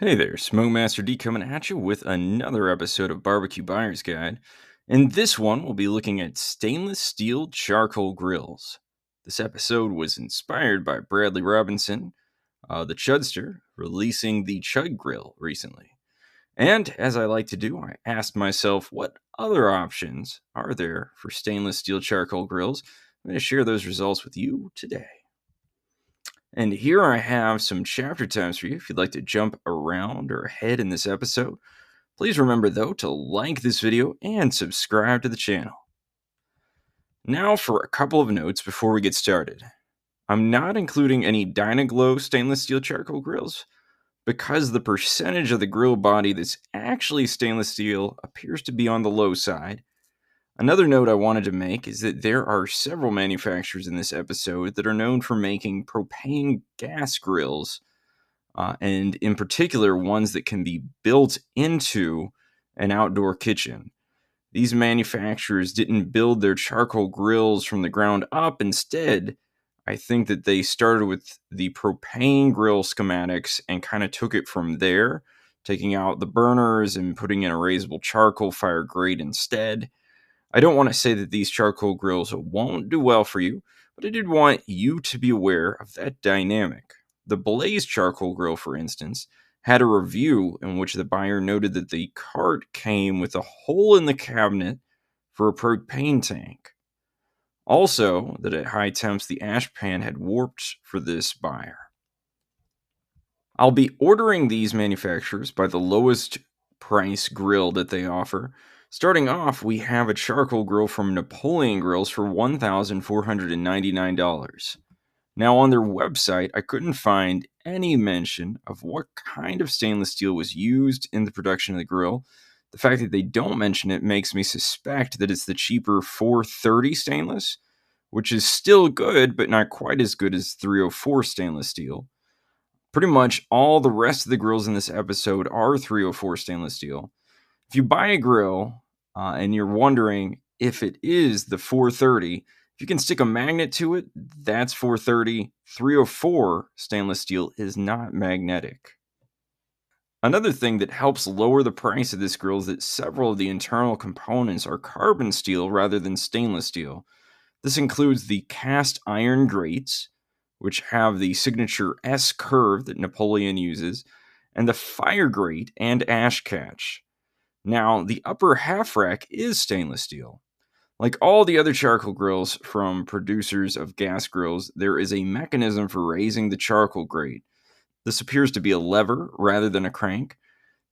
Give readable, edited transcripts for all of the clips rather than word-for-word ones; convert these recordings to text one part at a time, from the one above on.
Hey there, Smoke Master D coming at you with another episode of Barbecue Buyer's Guide. In this one, we'll be looking at stainless steel charcoal grills. This episode was inspired by Bradley Robinson, the Chudster, releasing the Chud Grill recently. And as I like to do, I asked myself, what other options are there for stainless steel charcoal grills? I'm going to share those results with you today. And here I have some chapter times for you if you'd like to jump around or ahead in this episode. Please remember, though, to like this video and subscribe to the channel. Now for a couple of notes before we get started. I'm not including any Dynaglow stainless steel charcoal grills because the percentage of the grill body that's actually stainless steel appears to be on the low side. Another note I wanted to make is that there are several manufacturers in this episode that are known for making propane gas grills, and in particular, ones that can be built into an outdoor kitchen. These manufacturers didn't build their charcoal grills from the ground up. Instead, I think that they started with the propane grill schematics and kind of took it from there, taking out the burners and putting in a raisable charcoal fire grate instead. I don't want to say that these charcoal grills won't do well for you, but I did want you to be aware of that dynamic. The Blaze charcoal grill, for instance, had a review in which the buyer noted that the cart came with a hole in the cabinet for a propane tank. Also, that at high temps the ash pan had warped for this buyer. I'll be ordering these manufacturers by the lowest price grill that they offer. Starting off, we have a charcoal grill from Napoleon Grills for $1,499. Now, on their website, I couldn't find any mention of what kind of stainless steel was used in the production of the grill. The fact that they don't mention it makes me suspect that it's the cheaper 430 stainless, which is still good, but not quite as good as 304 stainless steel. Pretty much all the rest of the grills in this episode are 304 stainless steel. If you buy a grill and you're wondering if it is the 430, if you can stick a magnet to it, that's 430. 304 stainless steel is not magnetic. Another thing that helps lower the price of this grill is that several of the internal components are carbon steel rather than stainless steel. This includes the cast iron grates, which have the signature S curve that Napoleon uses, and the fire grate and ash catch. Now, the upper half rack is stainless steel. Like all the other charcoal grills from producers of gas grills, there is a mechanism for raising the charcoal grate. This appears to be a lever rather than a crank.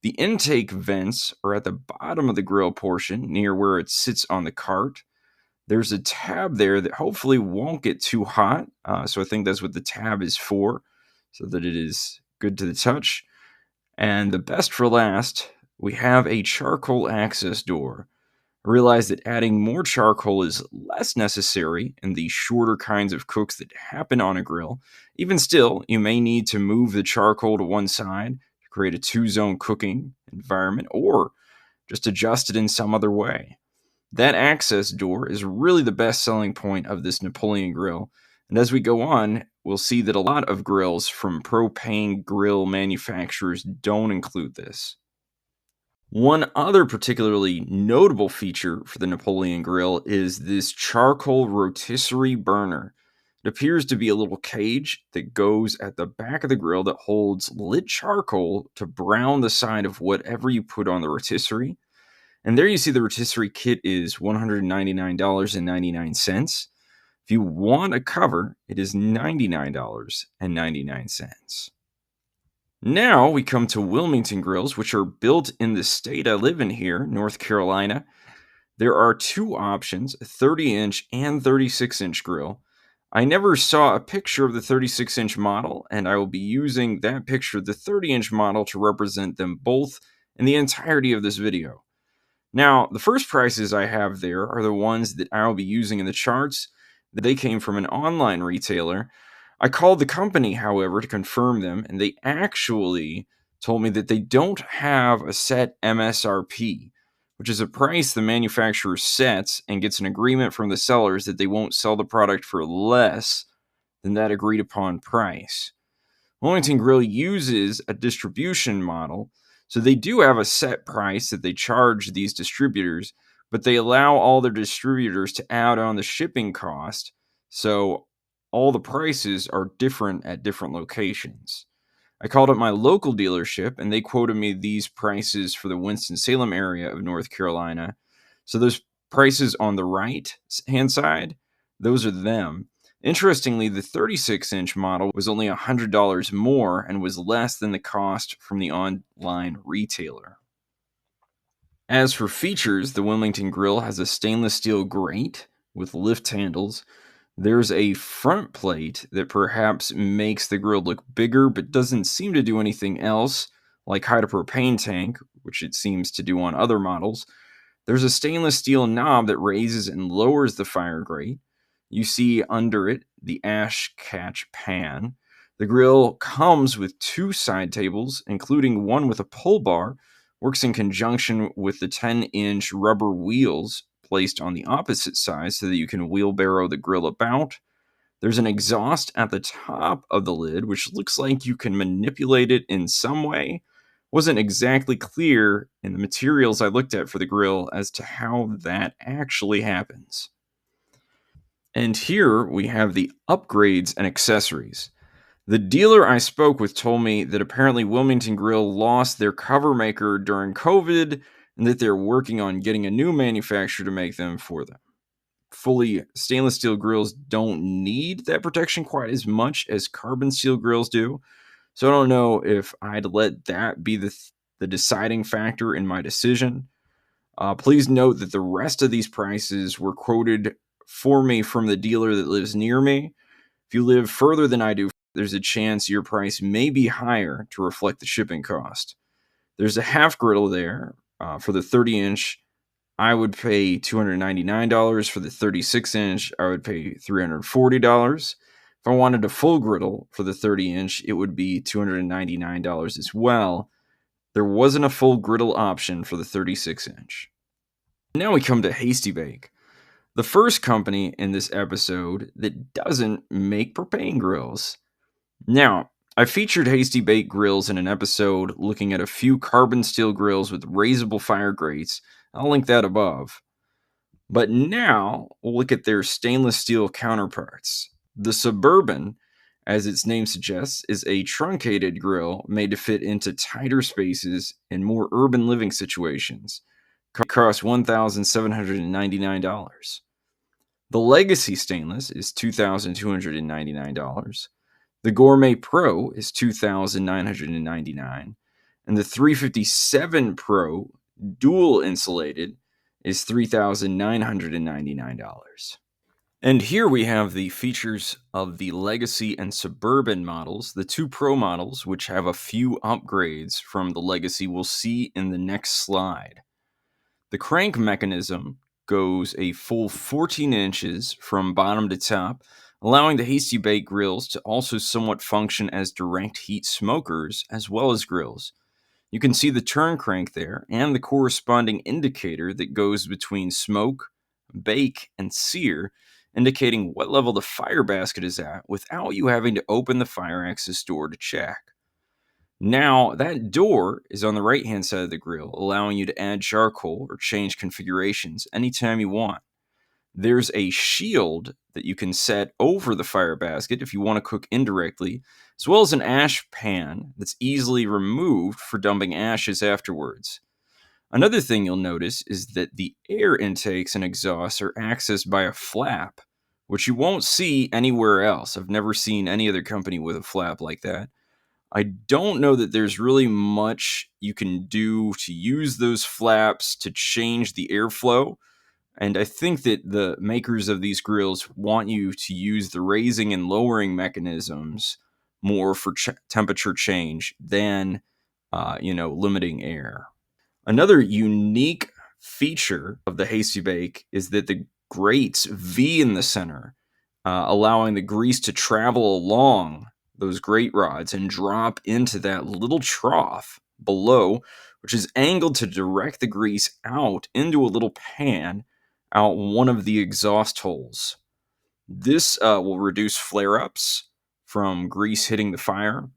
The intake vents are at the bottom of the grill portion, near where it sits on the cart. There's a tab there that hopefully won't get too hot, so I think that's what the tab is for, so that it is good to the touch. And the best for last, we have a charcoal access door. I realize that adding more charcoal is less necessary in the shorter kinds of cooks that happen on a grill. Even still, you may need to move the charcoal to one side to create a two-zone cooking environment, or just adjust it in some other way. That access door is really the best selling point of this Napoleon grill. And as we go on, we'll see that a lot of grills from propane grill manufacturers don't include this. One other particularly notable feature for the Napoleon grill is this charcoal rotisserie burner. It appears to be a little cage that goes at the back of the grill that holds lit charcoal to brown the side of whatever you put on the rotisserie. And there you see the rotisserie kit is $199.99. If you want a cover, it is $99.99. Now we come to Wilmington grills, which are built in the state I live in here, North Carolina. There are two options, a 30-inch and 36-inch grill. I never saw a picture of the 36-inch model, and I will be using that picture of the 30-inch model to represent them both in the entirety of this video. Now, the first prices I have there are the ones that I'll be using in the charts. They came from an online retailer. I called the company, however, to confirm them, and they actually told me that they don't have a set MSRP, which is a price the manufacturer sets and gets an agreement from the sellers that they won't sell the product for less than that agreed upon price. Wilmington Grill uses a distribution model, so they do have a set price that they charge these distributors, but they allow all their distributors to add on the shipping cost, so all the prices are different at different locations. I called up my local dealership and they quoted me these prices for the Winston-Salem area of North Carolina. So those prices on the right hand side, those are them. Interestingly, the 36-inch model was only $100 more and was less than the cost from the online retailer. As for features, the Wilmington Grill has a stainless steel grate with lift handles. There's a front plate that perhaps makes the grill look bigger but doesn't seem to do anything else, like hide a propane tank, which it seems to do on other models. There's a stainless steel knob that raises and lowers the fire grate. You see under it the ash catch pan. The grill comes with two side tables, including one with a pull bar, works in conjunction with the 10-inch rubber wheels placed on the opposite side so that you can wheelbarrow the grill about. There's an exhaust at the top of the lid, which looks like you can manipulate it in some way. Wasn't exactly clear in the materials I looked at for the grill as to how that actually happens. And here we have the upgrades and accessories. The dealer I spoke with told me that apparently Wilmington Grill lost their cover maker during COVID and that they're working on getting a new manufacturer to make them for them. Fully stainless steel grills don't need that protection quite as much as carbon steel grills do. So I don't know if I'd let that be the deciding factor in my decision. Please note that the rest of these prices were quoted for me from the dealer that lives near me. If you live further than I do, there's a chance your price may be higher to reflect the shipping cost. There's a half griddle there for the 30-inch. I would pay $299. For the 36-inch, I would pay $340. If I wanted a full griddle for the 30-inch, it would be $299 as well. There wasn't a full griddle option for the 36-inch. Now we come to Hasty Bake, the first company in this episode that doesn't make propane grills. Now, I featured Hasty Bake Grills in an episode looking at a few carbon steel grills with raisable fire grates. I'll link that above. But now we'll look at their stainless steel counterparts. The Suburban, as its name suggests, is a truncated grill made to fit into tighter spaces in more urban living situations. Costs $1,799. The Legacy Stainless is $2,299. The Gourmet Pro is $2,999, and the 357 Pro dual insulated is $3,999. And here we have the features of the Legacy and Suburban models. The two Pro models, which have a few upgrades from the Legacy, we'll see in the next slide. The crank mechanism goes a full 14 inches from bottom to top, allowing the Hasty Bake grills to also somewhat function as direct heat smokers as well as grills. You can see the turn crank there and the corresponding indicator that goes between smoke, bake, and sear, indicating what level the fire basket is at without you having to open the fire access door to check. Now, that door is on the right-hand side of the grill, allowing you to add charcoal or change configurations anytime you want. There's a shield that you can set over the fire basket if you want to cook indirectly, as well as an ash pan that's easily removed for dumping ashes afterwards. Another thing you'll notice is that the air intakes and exhausts are accessed by a flap, which you won't see anywhere else. I've never seen any other company with a flap like that. I don't know that there's really much you can do to use those flaps to change the airflow. And I think that the makers of these grills want you to use the raising and lowering mechanisms more for temperature change than, limiting air. Another unique feature of the Hasty Bake is that the grates V in the center, allowing the grease to travel along those grate rods and drop into that little trough below, which is angled to direct the grease out into a little pan out one of the exhaust holes. This will reduce flare-ups from grease hitting the fire.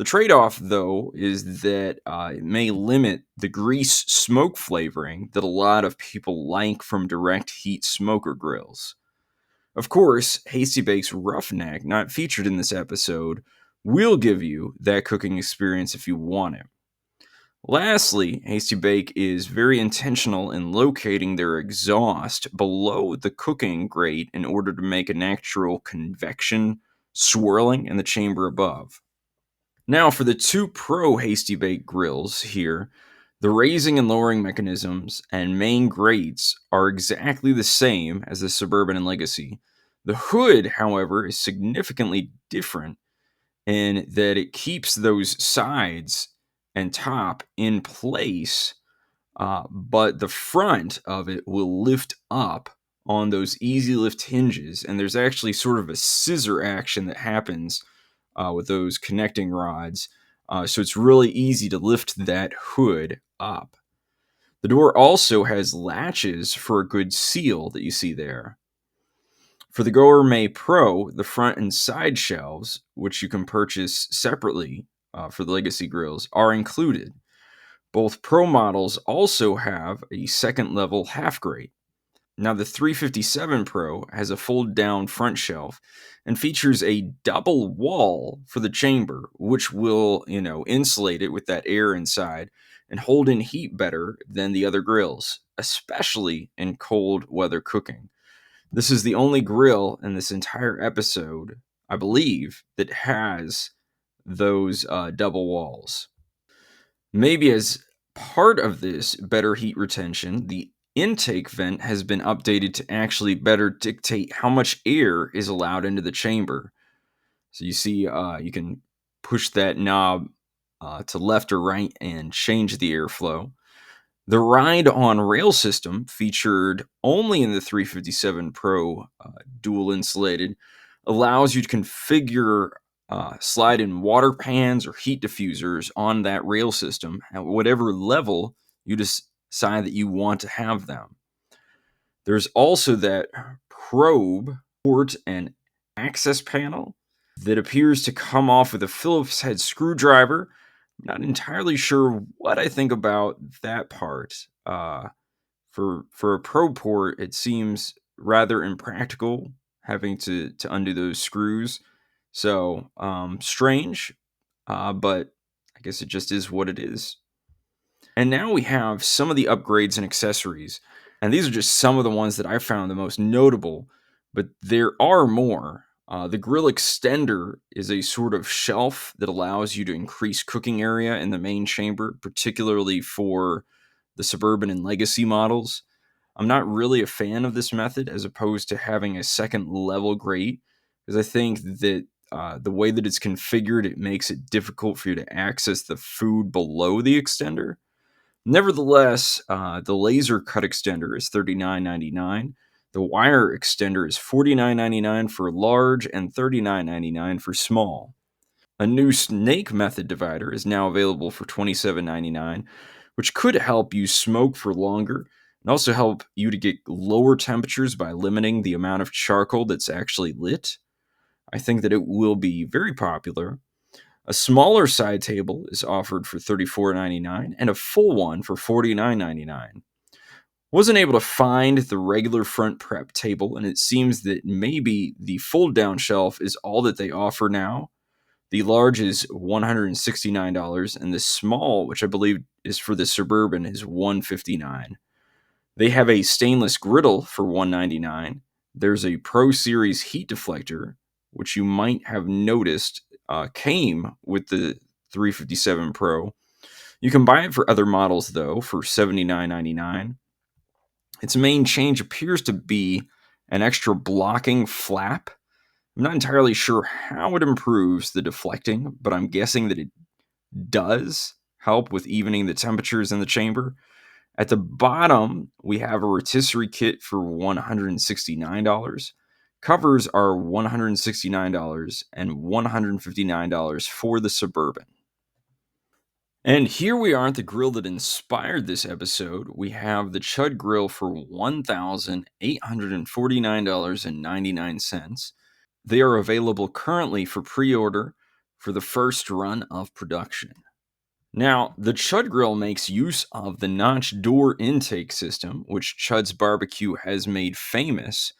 The trade-off, though, is that it may limit the grease smoke flavoring that a lot of people like from direct heat smoker grills. Of course, Hasty Bake's Roughneck, not featured in this episode, will give you that cooking experience if you want it. Lastly, Hasty Bake is very intentional in locating their exhaust below the cooking grate in order to make a natural convection swirling in the chamber above. Now, for the two Pro Hasty Bake grills here, the raising and lowering mechanisms and main grates are exactly the same as the Suburban and Legacy. The hood, however, is significantly different in that it keeps those sides and top in place, but the front of it will lift up on those easy lift hinges, and there's actually sort of a scissor action that happens with those connecting rods. So it's really easy to lift that hood up. The door also has latches for a good seal that you see there. For the Gourmet Pro, the front and side shelves, which you can purchase separately for the Legacy grills, are included. Both Pro models also have a second level half grate. Now, the 357 Pro has a fold down front shelf and features a double wall for the chamber, which will, insulate it with that air inside and hold in heat better than the other grills, especially in cold weather cooking. This is the only grill in this entire episode, I believe, that has those double walls. Maybe as part of this better heat retention, the intake vent has been updated to actually better dictate how much air is allowed into the chamber. So you see, you can push that knob to left or right and change the airflow. The ride on rail system, featured only in the 357 Pro dual insulated, allows you to configure slide in water pans or heat diffusers on that rail system at whatever level you decide that you want to have them. There's also that probe port and access panel that appears to come off with a Phillips head screwdriver. I'm not entirely sure what I think about that part. For a probe port, it seems rather impractical having to undo those screws. So strange, but I guess it just is what it is. And now we have some of the upgrades and accessories. And these are just some of the ones that I found the most notable, but there are more. The grill extender is a sort of shelf that allows you to increase cooking area in the main chamber, particularly for the Suburban and Legacy models. I'm not really a fan of this method as opposed to having a second level grate, because I think that the way that it's configured, it makes it difficult for you to access the food below the extender. Nevertheless, the laser cut extender is $39.99. The wire extender is $49.99 for large and $39.99 for small. A new snake method divider is now available for $27.99, which could help you smoke for longer and also help you to get lower temperatures by limiting the amount of charcoal that's actually lit. I think that it will be very popular. A smaller side table is offered for $34.99 and a full one for $49.99. Wasn't able to find the regular front prep table, and it seems that maybe the fold down shelf is all that they offer now. The large is $169, and the small, which I believe is for the Suburban, is $159. They have a stainless griddle for $199. There's a Pro Series heat deflector, which you might have noticed came with the 357 Pro. You can buy it for other models, though, for $79.99. Its main change appears to be an extra blocking flap. I'm not entirely sure how it improves the deflecting, but I'm guessing that it does help with evening the temperatures in the chamber. At the bottom, we have a rotisserie kit for $169. Covers are $169 and $159 for the Suburban. And here we are at the grill that inspired this episode. We have the Chud Grill for $1,849.99. They are available currently for pre-order for the first run of production. Now, the Chud Grill makes use of the notch door intake system, which Chuds BBQ has made famous,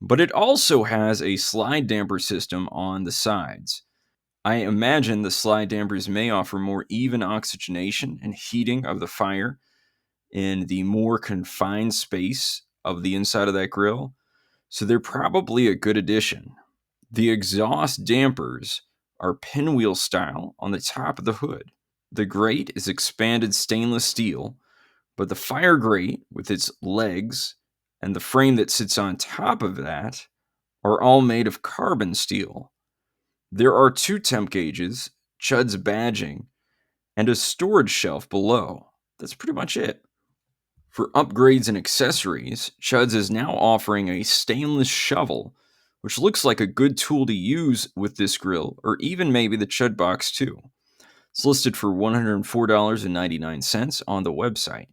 but it also has a slide damper system on the sides. I imagine the slide dampers may offer more even oxygenation and heating of the fire in the more confined space of the inside of that grill, so they're probably a good addition. The exhaust dampers are pinwheel style on the top of the hood. The grate is expanded stainless steel, but the fire grate with its legs and the frame that sits on top of that are all made of carbon steel. There are 2 temp gauges, Chud's badging, and a storage shelf below. That's pretty much it. For upgrades and accessories, Chud's is now offering a stainless shovel, which looks like a good tool to use with this grill, or even maybe the Chud box too. It's listed for $104.99 on the website.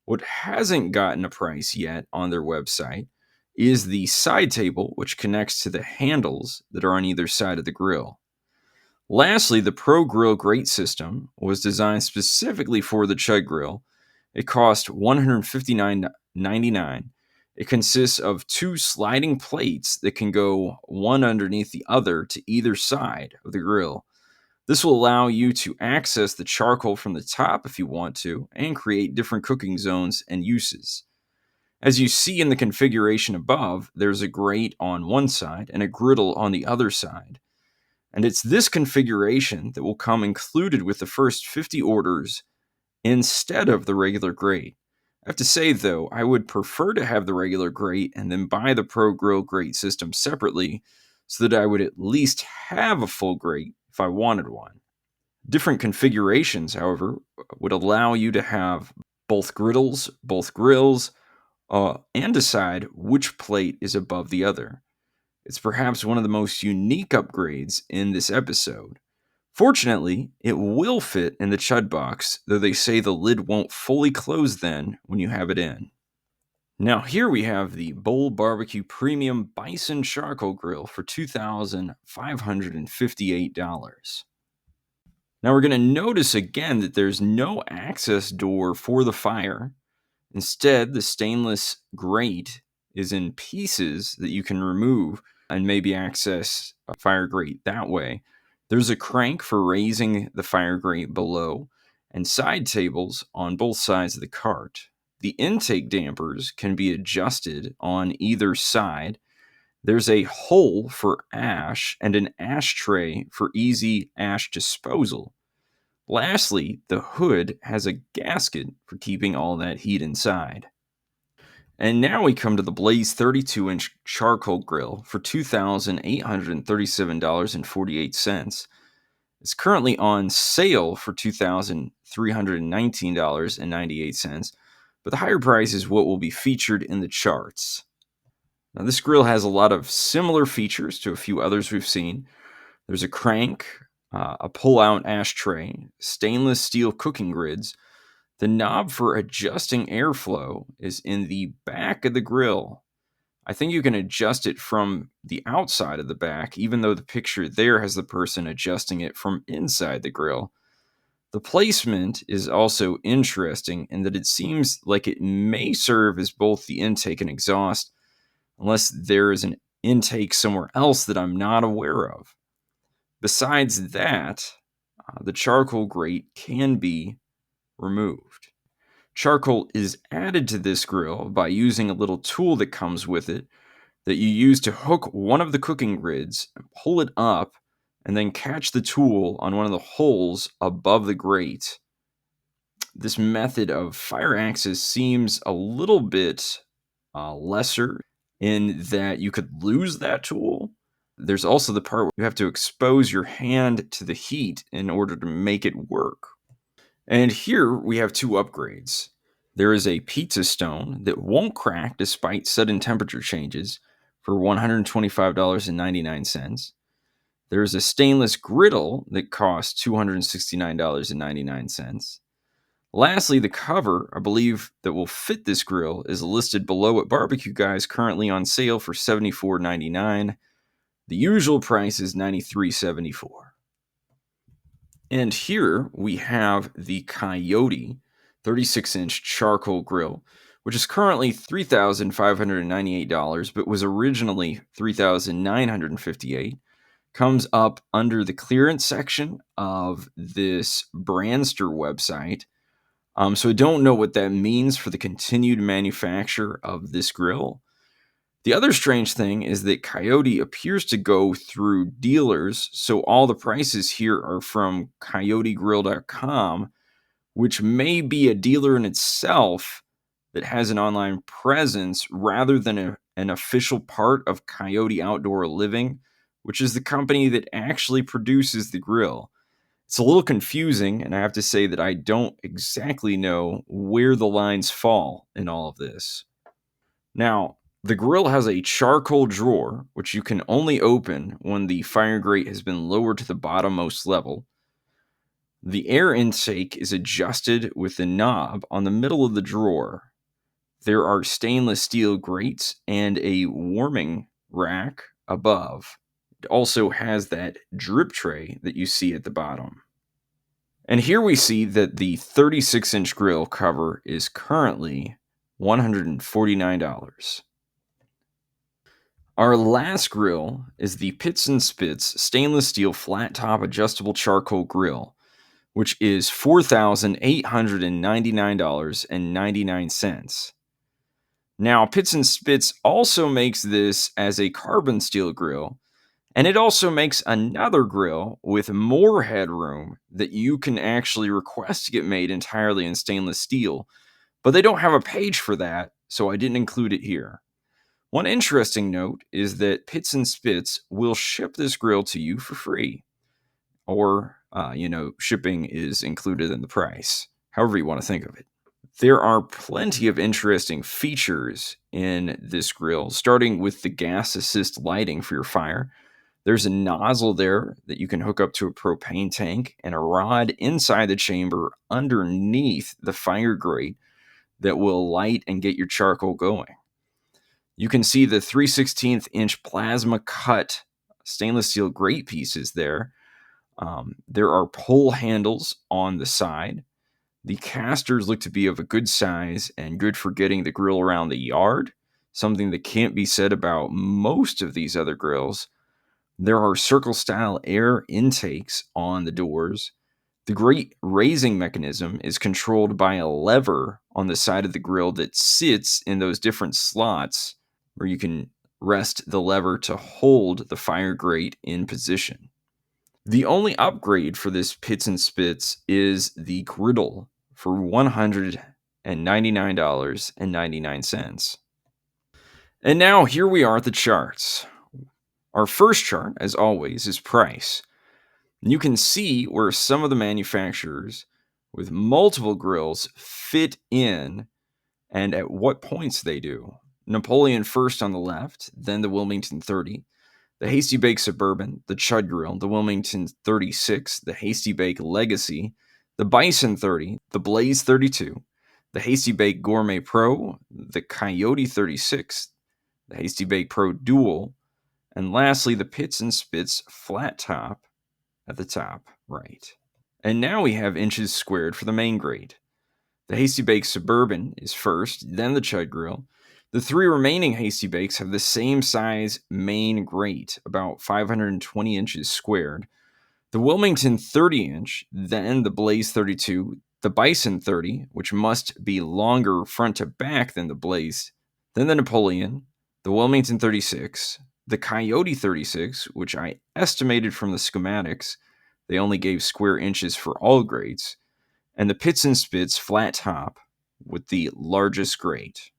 What hasn't gotten a price yet on their website is the side table, which connects to the handles that are on either side of the grill. Lastly, the Pro Grill grate system was designed specifically for the Chud Grill. It cost $159.99. It consists of 2 sliding plates that can go one underneath the other to either side of the grill. This will allow you to access the charcoal from the top if you want to, and create different cooking zones and uses. As you see in the configuration above, there's a grate on one side and a griddle on the other side. And it's this configuration that will come included with the first 50 orders instead of the regular grate. I have to say, though, I would prefer to have the regular grate and then buy the Pro Grill grate system separately so that I would at least have a full grate if I wanted one. Different configurations, however, would allow you to have both griddles, both grills, and decide which plate is above the other. It's perhaps one of the most unique upgrades in this episode. Fortunately, it will fit in the Chud box, though they say the lid won't fully close then when you have it in. Now here we have the Bowl Barbecue Premium Bison Charcoal Grill for $2,558. Now we're going to notice again that there's no access door for the fire. Instead, the stainless grate is in pieces that you can remove and maybe access a fire grate that way. There's a crank for raising the fire grate below and side tables on both sides of the cart. The intake dampers can be adjusted on either side. There's a hole for ash and an ashtray for easy ash disposal. Lastly, the hood has a gasket for keeping all that heat inside. And now we come to the Blaze 32-inch charcoal grill for $2,837.48. It's currently on sale for $2,319.98, but the higher price is what will be featured in the charts. Now, this grill has a lot of similar features to a few others we've seen. There's a crank, a pull-out ashtray, stainless steel cooking grids. The knob for adjusting airflow is in the back of the grill. I think you can adjust it from the outside of the back, even though the picture there has the person adjusting it from inside the grill. The placement is also interesting in that it seems like it may serve as both the intake and exhaust, unless there is an intake somewhere else that I'm not aware of. Besides that, the charcoal grate can be removed. Charcoal is added to this grill by using a little tool that comes with it that you use to hook one of the cooking grids, pull it up, and then catch the tool on one of the holes above the grate. This method of fire access seems a little bit lesser in that you could lose that tool. There's also the part where you have to expose your hand to the heat in order to make it work. And here we have 2 upgrades. There is a pizza stone that won't crack despite sudden temperature changes for $125.99. There is a stainless griddle that costs $269.99. Lastly, the cover, I believe, that will fit this grill is listed below at Barbecue Guys, currently on sale for $74.99. The usual price is $93.74. And here we have the Coyote 36-inch charcoal grill, which is currently $3,598, but was originally $3,958. Comes up under the clearance section of this Brandster website. So I don't know what that means for the continued manufacture of this grill. The other strange thing is that Coyote appears to go through dealers, so all the prices here are from coyotegrill.com, which may be a dealer in itself that has an online presence rather than an official part of Coyote Outdoor Living, which is the company that actually produces the grill. It's a little confusing, and I have to say that I don't exactly know where the lines fall in all of this. Now, the grill has a charcoal drawer, which you can only open when the fire grate has been lowered to the bottommost level. The air intake is adjusted with the knob on the middle of the drawer. There are stainless steel grates and a warming rack above. It also has that drip tray that you see at the bottom. And here we see that the 36-inch grill cover is currently $149. Our last grill is the Pits and Spits stainless steel flat top adjustable charcoal grill, which is $4,899.99. Now, Pits and Spits also makes this as a carbon steel grill, and it also makes another grill with more headroom that you can actually request to get made entirely in stainless steel, but they don't have a page for that, so I didn't include it here. One interesting note is that Pits and Spits will ship this grill to you for free, or, shipping is included in the price, however you want to think of it. There are plenty of interesting features in this grill, starting with the gas assist lighting for your fire. There's a nozzle there that you can hook up to a propane tank and a rod inside the chamber underneath the fire grate that will light and get your charcoal going. You can see the 3/16 inch plasma cut stainless steel grate pieces there. There are pull handles on the side. The casters look to be of a good size and good for getting the grill around the yard, something that can't be said about most of these other grills. There are circle style air intakes on the doors. The grate raising mechanism is controlled by a lever on the side of the grill that sits in those different slots where you can rest the lever to hold the fire grate in position. The only upgrade for this Pits and Spits is the griddle for $199.99. And now here we are at the charts. Our first chart, as always, is price. You can see where some of the manufacturers with multiple grills fit in and at what points they do. Napoleon first on the left, then the Wilmington 30, the Hasty Bake Suburban, the Chud Grill, the Wilmington 36, the Hasty Bake Legacy, the Bison 30, the Blaze 32, the Hasty Bake Gourmet Pro, the Coyote 36, the Hasty Bake Pro Dual, and lastly, the Pits and Spits flat top at the top right. And now we have inches squared for the main grate. The Hasty Bake Suburban is first, then the Chud Grill. The three remaining Hasty Bakes have the same size main grate, about 520 inches squared. The Wilmington 30-inch, then the Blaze 32, the Bison 30, which must be longer front to back than the Blaze, then the Napoleon, the Wilmington 36, the Coyote 36, which I estimated from the schematics, they only gave square inches for all grades, and the Pits and Spits flat top with the largest grate.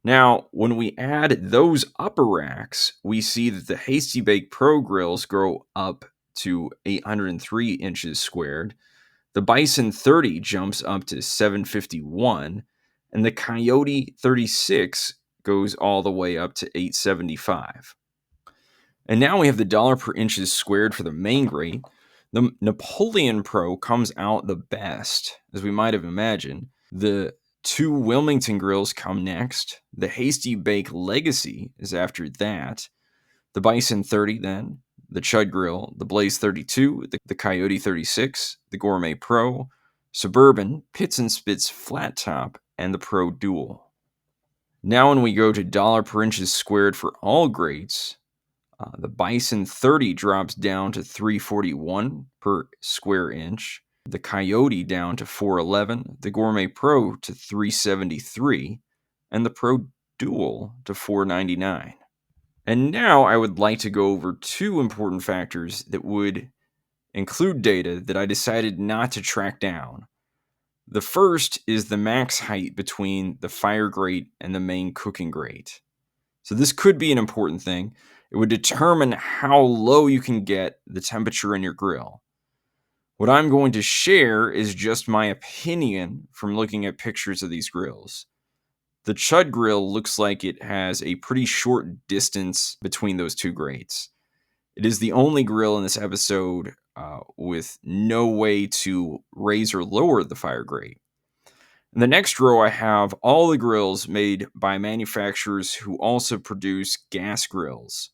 Now, when we add those upper racks, we see that the Hasty Bake Pro grills grow up to 803 inches squared. The Bison 30 jumps up to 751, and the Coyote 36 goes all the way up to 875. And now we have the dollar per inches squared for the main grate. The Napoleon Pro comes out the best, as we might have imagined. The two Wilmington grills come next. The Hasty Bake Legacy is after that. The Bison 30 then. the Chud Grill, the Blaze 32, the Coyote 36, the Gourmet Pro, Suburban, Pits and Spits Flat Top, and the Pro Dual. Now when we go to dollar per inches squared for all grades, the Bison 30 drops down to $3.41 per square inch, the Coyote down to $4.11, the Gourmet Pro to $3.73, and the Pro Dual to $4.99. And now I would like to go over two important factors that would include data that I decided not to track down. The first is the max height between the fire grate and the main cooking grate. So this could be an important thing. It would determine how low you can get the temperature in your grill. What I'm going to share is just my opinion from looking at pictures of these grills. The Chud Grill looks like it has a pretty short distance between those two grates. It is the only grill in this episode with no way to raise or lower the fire grate. In the next row, I have all the grills made by manufacturers who also produce gas grills.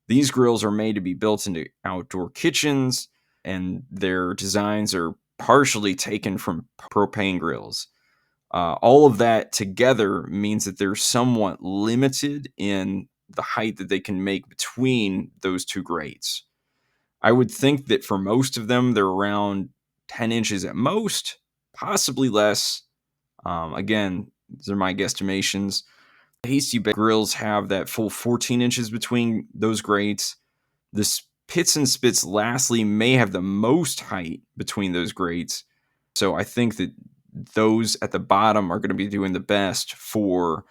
These grills are made to be built into outdoor kitchens, and their designs are partially taken from propane grills. All of that together means that they're somewhat limited in the height that they can make between those two grates. I would think that for most of them, they're around 10 inches at most, possibly less. Again, these are my guesstimations. The Hasty grills have that full 14 inches between those grates. The Pits and Spits, lastly, may have the most height between those grates. So I think that those at the bottom are going to be doing the best for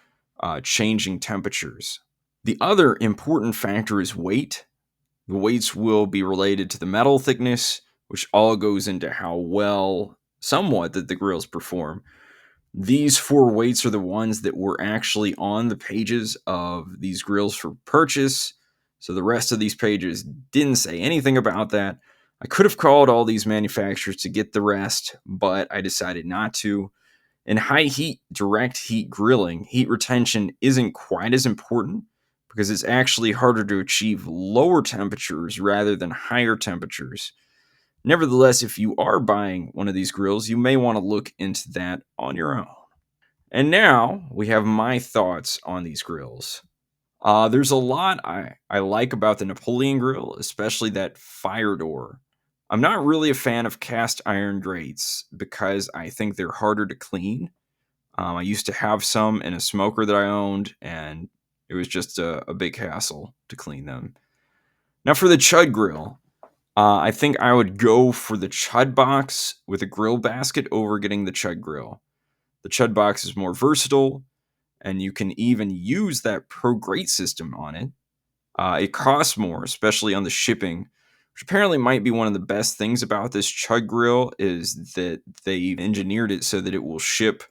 changing temperatures. The other important factor is weight. The weights will be related to the metal thickness, which all goes into how well, somewhat, that the grills perform. These four weights are the ones that were actually on the pages of these grills for purchase. So the rest of these pages didn't say anything about that. I could have called all these manufacturers to get the rest, but I decided not to. In high heat, direct heat grilling, heat retention isn't quite as important because it's actually harder to achieve lower temperatures rather than higher temperatures. Nevertheless, if you are buying one of these grills, you may want to look into that on your own. And now we have my thoughts on these grills. There's a lot I like about the Napoleon Grill, especially that fire door. I'm not really a fan of cast iron grates because I think they're harder to clean. I used to have some in a smoker that I owned, and it was just a big hassle to clean them. Now for the Chud Grill, I think I would go for the Chud box with a grill basket over getting the Chud Grill. The Chud box is more versatile, and you can even use that Pro Grate system on it. It costs more, especially on the shipping, which apparently might be one of the best things about this Chud Grill is that they've engineered it so that it will ship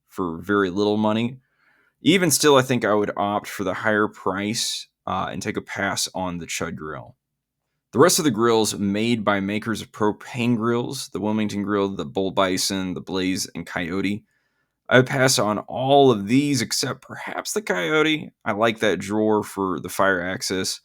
for very little money. Even still, I think I would opt for the higher price and take a pass on the Chud Grill. The rest of the grills made by makers of propane grills, the Wilmington Grill, the Bull Bison, the Blaze, and Coyote, I would pass on all of these except perhaps the Coyote. I like that drawer for the fire access.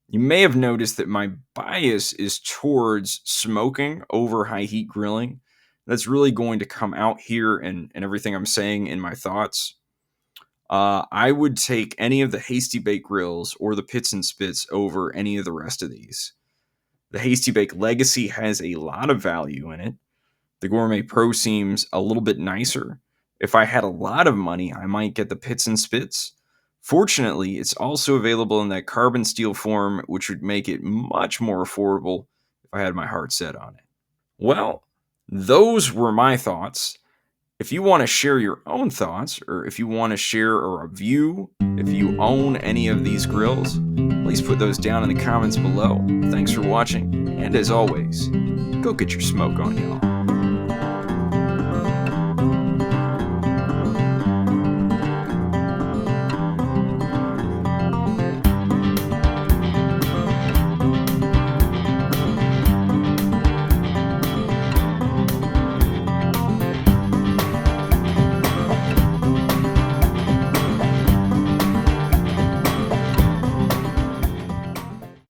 You may have noticed that my bias is towards smoking over high heat grilling. That's really going to come out here and everything I'm saying in my thoughts. I would take any of the Hasty Bake grills or the Pits and Spits over any of the rest of these. The Hasty Bake Legacy has a lot of value in it. The Gourmet Pro seems a little bit nicer. If I had a lot of money, I might get the Pits and Spits. Fortunately, it's also available in that carbon steel form, which would make it much more affordable if I had my heart set on it. Well, those were my thoughts. If you want to share your own thoughts, or if you want to share a review, if you own any of these grills, please put those down in the comments below. Thanks for watching, and as always, go get your smoke on, y'all.